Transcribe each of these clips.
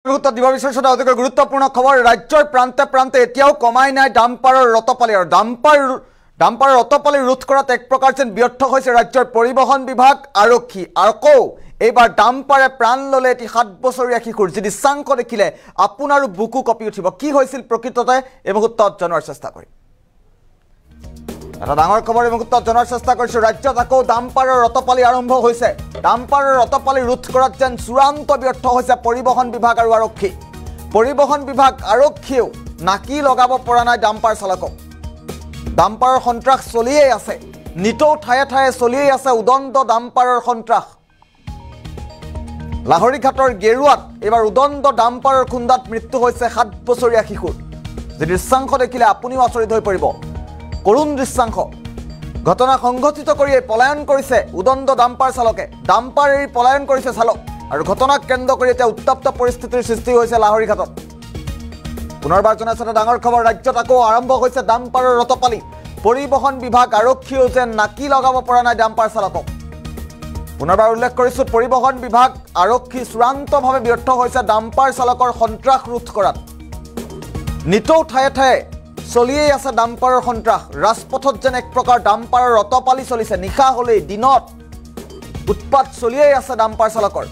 দিব বিচাৰিছো অতিকৈ গুৰুত্বপূৰ্ণ খবৰ ৰাজ্যৰ প্ৰান্তে প্ৰান্তে এতিয়াও কমাই নাই ডাম্পাৰৰ ৰতপালি আৰু ডাম্পাৰৰ ৰতপালি ৰোধ কৰাত এক প্ৰকাৰ যেন ব্যৰ্থ হৈছে ৰাজ্যৰ পৰিবহণ বিভাগ আৰক্ষী আকৌ এইবাৰ ডাম্পাৰে প্ৰাণ ললে এটি 7 বছৰীয়া শিশুৰ যি দৃশ্যাংশ দেখিলে আপোনাৰো বুকু কপি উঠিব কি হৈছিল প্ৰকৃততে এই মুহূৰ্তত জনাৰ চেষ্টা কৰিম এটা ডাঙৰ খবৰ এই মুহূৰ্তত জনাৰ চেষ্টা কৰিছো ৰাজ্যত আকৌ ডাম্পাৰৰ ৰতপালি আৰম্ভ হৈছে ডাম্পাৰৰ ৰতপালি ৰোধ কৰাত যেন চূড়ান্ত ব্যৰ্থ হৈছে পৰিবহণ বিভাগ আৰু আৰক্ষী পৰিবহণ বিভাগ আৰক্ষীও নাকি লগাব পৰা নাই ডাম্পাৰ চালকক ডাম্পাৰৰ সন্ত্ৰাস চলিয়েই আছে নিতৌ ঠায়ে ঠায়ে চলিয়েই আছে উদণ্ড ডাম্পাৰৰ সন্ত্ৰাস লাহৰীঘাটৰ গেৰুৱাত এইবাৰ উদণ্ড ডাম্পাৰৰ খুন্দাত মৃত্যু হৈছে 7 বছৰীয়া শিশুৰ যি দৃশ্যাংশ দেখিলে আপুনিও আচৰিত হৈ পৰিব কৰুণ দৃশ্যাংশ ঘটনা সংঘটিত কৰি পলায়ন কৰিছে উদণ্ড ডাম্পাৰ চালকে ডাম্পাৰ এৰি পলায়ন কৰিছে চালক আৰু ঘটনাক কেন্দ্ৰ কৰি এতিয়া উত্তপ্ত পৰিস্থিতিৰ সৃষ্টি হৈছে লাহৰীঘাটত পুনৰবাৰ জনাইছে ডাঙৰ খবৰ ৰাজ্যত আকৌ আৰম্ভ হৈছে ডাম্পাৰৰ ৰতপালি পৰিবহণ বিভাগ আৰক্ষীও যেন নাকি লগাব পৰা নাই ডাম্পাৰ চালকক পুনৰবাৰ উল্লেখ কৰিছো পৰিবহণ বিভাগ আৰক্ষী চূড়ান্তভাৱে ব্যৰ্থ হৈছে ডাম্পাৰ চালকৰ সন্ত্ৰাস ৰোধ কৰাত নিতৌ ঠায়ে ঠায়ে চলিয়েই আছে ডাম্পাৰৰ সন্ত্ৰাস ৰাজপথত যেন এক প্ৰকাৰ ডাম্পাৰৰ ৰতপালি চলিছে নিশা হলেই দিনত উৎপাত চলিয়েই আছে ডাম্পাৰ চালকৰ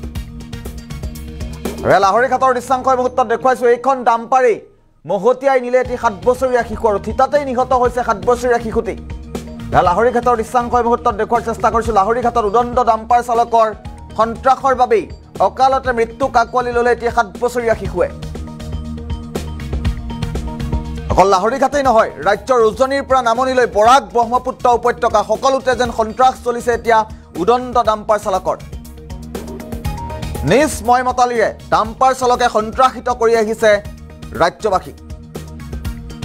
লাহৰীঘাটৰ দৃশ্যাংশ মুহূৰ্তত দেখুৱাইছো এইখন ডাম্পাৰেই মহতিয়াই নিলে এটি 7 বছৰীয়া শিশু আৰু থিতাতেই নিহত হৈছে 7 বছৰীয়া শিশুটি লাহৰীঘাটৰ দৃশ্যাংশ মুহূৰ্তত দেখুৱাৰ চেষ্টা কৰিছো লাহৰীঘাটৰ উদণ্ড ডাম্পাৰ চালকৰ সন্ত্ৰাসৰ বাবেই অকালতে মৃত্যু কাকৱালি ললে এটি 7 বছৰীয়া শিশুৱে অকল লাহৰীঘাটেই নহয় ৰাজ্যৰ উজনিৰ পৰা নামনিলৈ বৰাক ব্ৰহ্মপুত্ৰ উপত্যকা সকলোতে যেন সন্ত্ৰাস চলিছে এতিয়া উদণ্ড ডাম্পাৰ চালকৰ নিজ ময়মতালিৰে ডাম্পাৰ চালকে সন্ত্ৰাসিত কৰি আহিছে ৰাজ্যবাসী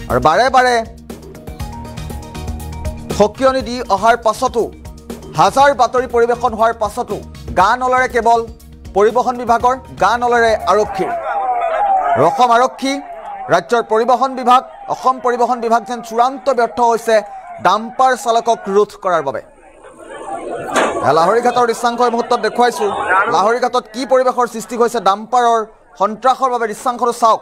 আৰু বাৰে বাৰে সকিয়নি দি অহাৰ পাছতো হাজাৰ বাতৰি পৰিৱেশন হোৱাৰ পাছতো গা নলৰে কেৱল পৰিবহণ বিভাগৰ গা নলৰে আৰক্ষীৰ অসম আৰক্ষী ৰাজ্যৰ পৰিবহণ বিভাগ অসম পৰিবহণ বিভাগ যেন চূড়ান্ত ব্যৰ্থ হৈছে ডাম্পাৰ চালকক ৰোধ কৰাৰ বাবে লাহৰীঘাটৰ দৃশ্যাংশ মুহূৰ্তত দেখুৱাইছো লাহৰীঘাটত কি পৰিৱেশৰ সৃষ্টি হৈছে ডাম্পাৰৰ সন্ত্ৰাসৰ বাবে দৃশ্যাংশটো চাওক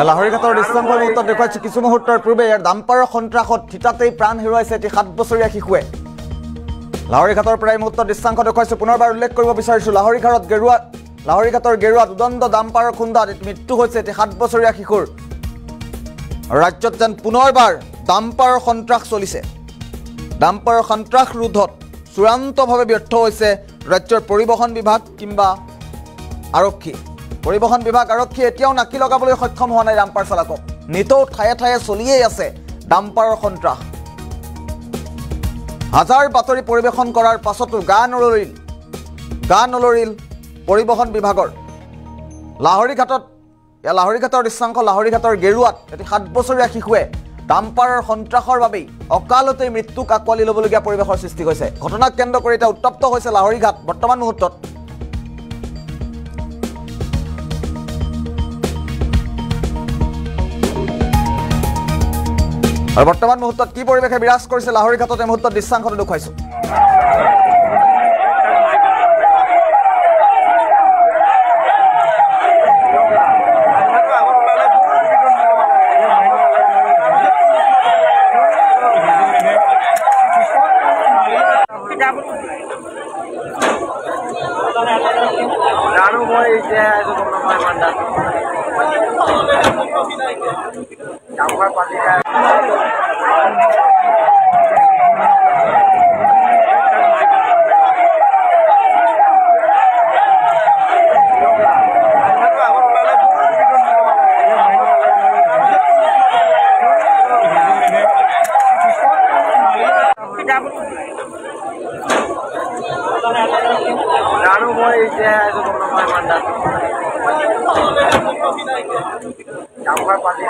লাহৰীঘাটৰ দৃশ্যাংশ মুহূৰ্তত দেখুৱাইছো কিছু মুহূৰ্তৰ পূৰ্বে ইয়াৰ ডাম্পাৰৰ সন্ত্ৰাসত থিতাতেই প্ৰাণ হেৰুৱাইছে এটি 7 বছৰীয়া শিশুৱে লাহৰীঘাটৰ পৰা এই মুহূৰ্তত দৃশ্যাংশ দেখুৱাইছো পুনৰবাৰ উল্লেখ কৰিব বিচাৰিছো লাহৰীঘাটৰ গেৰুৱাত উদণ্ড ডাম্পাৰৰ খুন্দাত মৃত্যু হৈছে এটি 7 বছৰীয়া শিশুৰ ৰাজ্যত যেন পুনৰবাৰ ডাম্পাৰৰ সন্ত্ৰাস চলিছে ডাম্পাৰৰ সন্ত্ৰাস ৰোধত চূড়ান্তভাৱে ব্যৰ্থ হৈছে ৰাজ্যৰ পৰিবহণ বিভাগ কিংবা আৰক্ষী পৰিবহণ বিভাগ আৰক্ষী এতিয়াও নাকি লগাবলৈ সক্ষম হোৱা নাই ডাম্পাৰ চালকক নিতৌ ঠায়ে ঠায়ে চলিয়েই আছে ডাম্পাৰৰ সন্ত্ৰাস হাজাৰ বাতৰি পৰিৱেশন কৰাৰ পাছতো গা নলৰিল পৰিবহণ বিভাগৰ লাহৰীঘাটৰ দৃশ্যাংশ লাহৰীঘাটৰ গেৰুৱাত এটি 7 বছৰীয়া শিশুৱে ডাম্পাৰৰ সন্ত্ৰাসৰ বাবেই অকালতেই মৃত্যু কাকৱালি ল'বলগীয়া পৰিৱেশৰ সৃষ্টি হৈছে ঘটনাক কেন্দ্ৰ কৰি এতিয়া উত্তপ্ত হৈছে লাহৰীঘাট বৰ্তমান মুহূৰ্তত আৰু বৰ্তমান মুহূৰ্তত কি পৰিৱেশে বিৰাজ কৰিছে লাহৰীঘাটত এই মুহূৰ্তত দৃশ্যাংশটো দেখুৱাইছো জানো মই এতিয়া ডাম্পাৰ পাতি